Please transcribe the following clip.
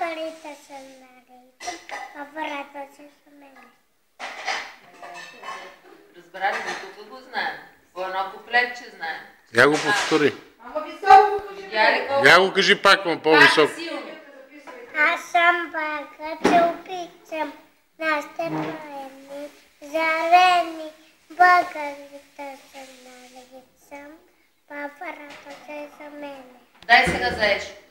Бакарите са наричам, папарата са мене. Разбрали го, тук го знаем. По едно куплетче знаем. Я го повтори. Ама високо кажи. Я го кажи пак, но по-високо. Аз съм бакът, обичам нашите паени, зелени, бакарите са наричам, папарата са мене. Дай сега заеш.